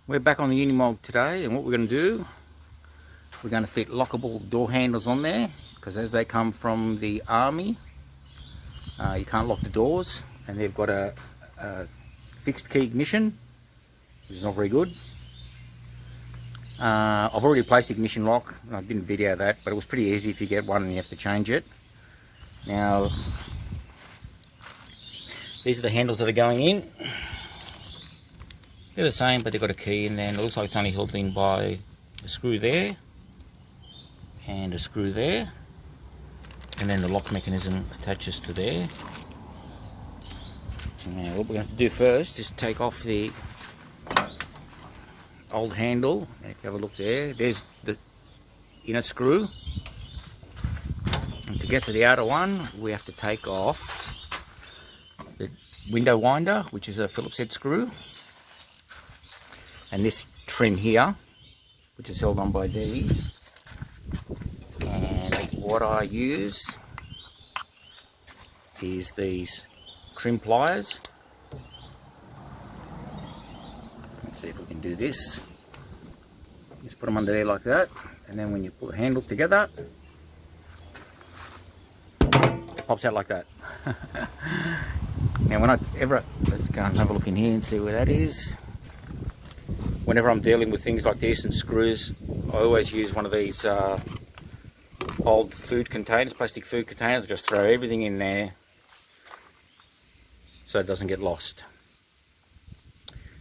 We're back on the Unimog today, and what we're going to do, we're going to fit lockable door handles on there, because as they come from the army, you can't lock the doors, and they've got a fixed key ignition, which is not very good. I've already replaced the ignition lock. I didn't video that, but it was pretty easy if you get one and you have to change it. Now, these are the handles that are going in. They're the same, but they've got a key in there, and it looks like it's only held in by a screw there and a screw there, and then the lock mechanism attaches to there. Now what we're going to have to do first is take off the old handle, and if you have a look there, there's the inner screw, and to get to the outer one we have to take off the window winder, which is a Phillips head screw, and this trim here, which is held on by these. And what I use is these trim pliers. Let's see if we can do this. Just put them under there like that, and then when you put the handles together, it pops out like that. Now let's go and have a look in here and see where that is. Whenever I'm dealing with things like this and screws, I always use one of these old food containers, plastic food containers. I just throw everything in there so it doesn't get lost.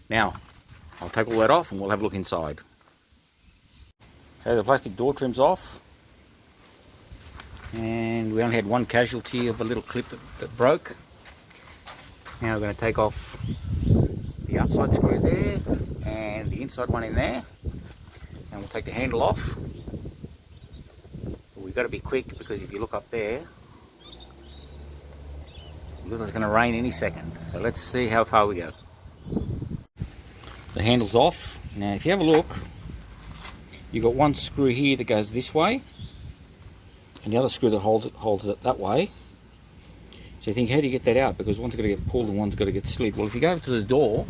Now, I'll take all that off and we'll have a look inside. Okay, the plastic door trim's off, and we only had one casualty of a little clip that broke. Now we're going to take off the outside screw there and the inside one in there, and we'll take the handle off. But we've got to be quick, because if you look up there, it looks like it's going to rain any second. So let's see how far we go. The handle's off. Now if you have a look, you've got one screw here that goes this way, and the other screw that holds it that way. So you think, how do you get that out? Because one's got to get pulled and one's got to get slid. Well, if you go over to the door,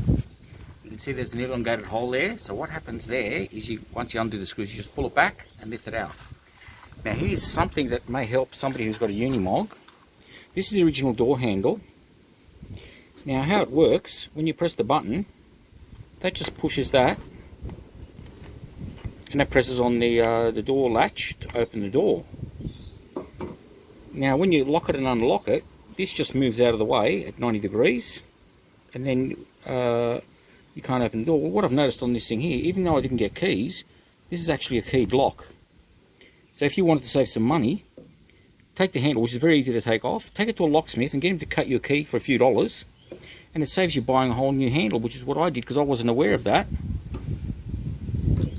you can see there's an elongated hole there. So what happens there is, once you undo the screws, you just pull it back and lift it out. Now here's something that may help somebody who's got a Unimog. This is the original door handle. Now how it works, when you press the button, that just pushes that, and that presses on the door latch to open the door. Now when you lock it and unlock it, this just moves out of the way at 90 degrees, and then you can't open the door. Well, what I've noticed on this thing here, even though I didn't get keys, this is actually a keyed lock. So if you wanted to save some money, take the handle, which is very easy to take off, take it to a locksmith and get him to cut you a key for a few dollars, and it saves you buying a whole new handle, which is what I did, because I wasn't aware of that.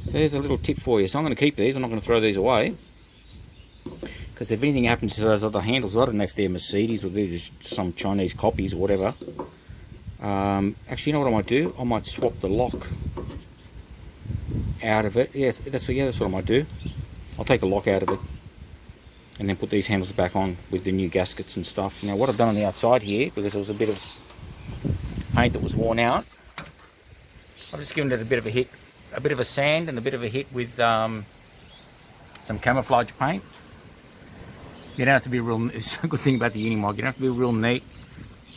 So there's a little tip for you. So I'm going to keep these. I'm not going to throw these away, because if anything happens to those other handles, I don't know if they're Mercedes or they're just some Chinese copies or whatever. Actually, you know what I might do? I might swap the lock out of it. Yeah, that's what I might do. I'll take the lock out of it and then put these handles back on with the new gaskets and stuff. Now what I've done on the outside here, because there was a bit of paint that was worn out, I've just given it a bit of a hit, a bit of a sand and a bit of a hit with some camouflage paint. You don't have to be real, it's a good thing about the Unimog, you don't have to be real neat.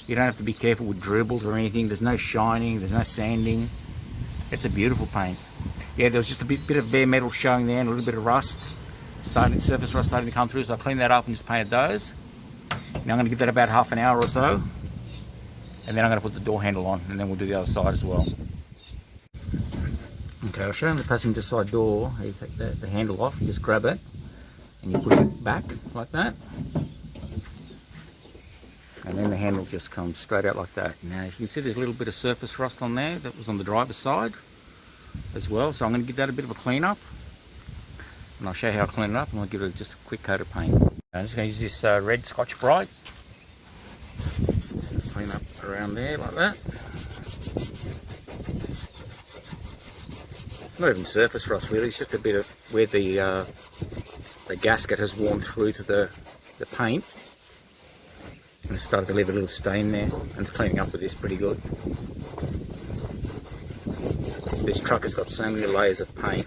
You don't have to be careful with dribbles or anything. There's no shining, there's no sanding. It's a beautiful paint. Yeah, there was just a bit of bare metal showing there and a little bit of rust, surface rust starting to come through, so I cleaned that up and just painted those. Now I'm going to give that about half an hour or so, and then I'm going to put the door handle on, and then we'll do the other side as well. Okay, I'll show you the passenger side door. You take the handle off, you just grab it, and you push it back like that, and then the handle just comes straight out like that. Now you can see there's a little bit of surface rust on there that was on the driver's side as well, so I'm going to give that a bit of a clean up, and I'll show you how I clean it up, and I'll give it just a quick coat of paint. I'm just going to use this red Scotch Brite, clean up around there like that. Not even surface rust really, it's just a bit of where the gasket has worn through to the paint, and it's started to leave a little stain there, and it's cleaning up with this pretty good. This truck has got so many layers of paint.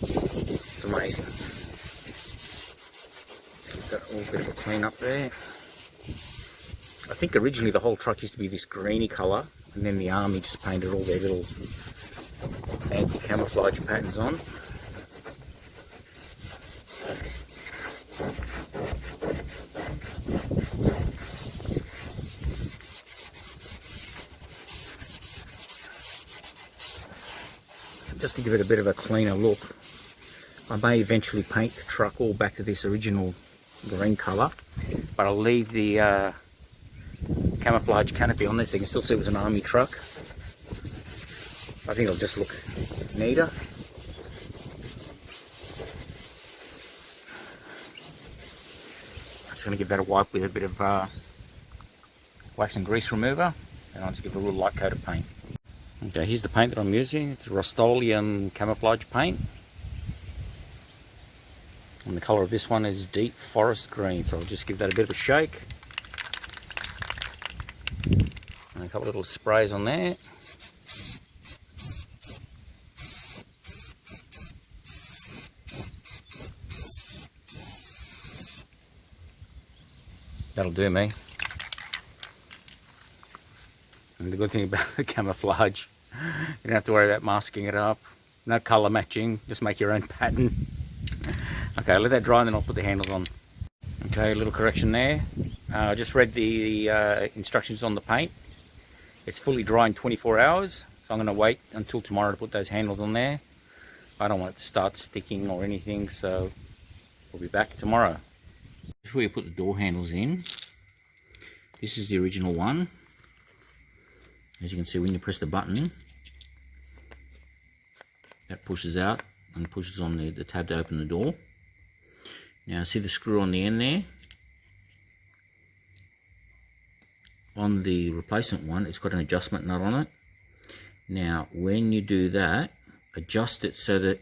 It's amazing. Got a little bit of a clean up there. I think originally the whole truck used to be this greeny colour, and then the army just painted all their little fancy camouflage patterns on. Just to give it a bit of a cleaner look, I may eventually paint the truck all back to this original green colour, but I'll leave the camouflage canopy on there so you can still see it was an army truck. I think it'll just look neater. I'm just going to give that a wipe with a bit of wax and grease remover, and I'll just give it a little light coat of paint. Okay, here's the paint that I'm using. It's Rust-Oleum camouflage paint. And the colour of this one is deep forest green, so I'll just give that a bit of a shake. And a couple of little sprays on there. That'll do me. And the good thing about the camouflage, you don't have to worry about masking it up. No colour matching, just make your own pattern. Okay, let that dry and then I'll put the handles on. Okay, a little correction there. I just read the instructions on the paint. It's fully dry in 24 hours, so I'm going to wait until tomorrow to put those handles on there. I don't want it to start sticking or anything, so we'll be back tomorrow. Before you put the door handles in, this is the original one. As you can see, when you press the button, that pushes out and pushes on the tab to open the door. Now see the screw on the end there? On the replacement one, it's got an adjustment nut on it. Now when you do that, adjust it so that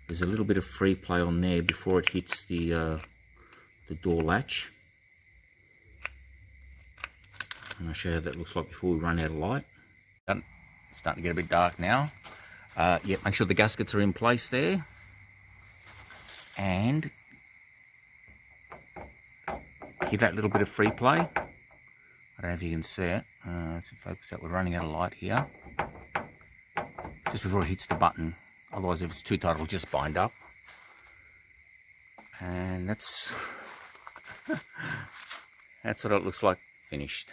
there's a little bit of free play on there before it hits the door latch. And I'll show you how that looks like before we run out of light. It's starting to get a bit dark now. Yeah, make sure the gaskets are in place there. And hear that little bit of free play. I don't know if you can see it. Let's focus that. We're running out of light here. Just before it hits the button. Otherwise, if it's too tight, it'll just bind up. And that's what it looks like finished.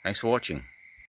Thanks for watching.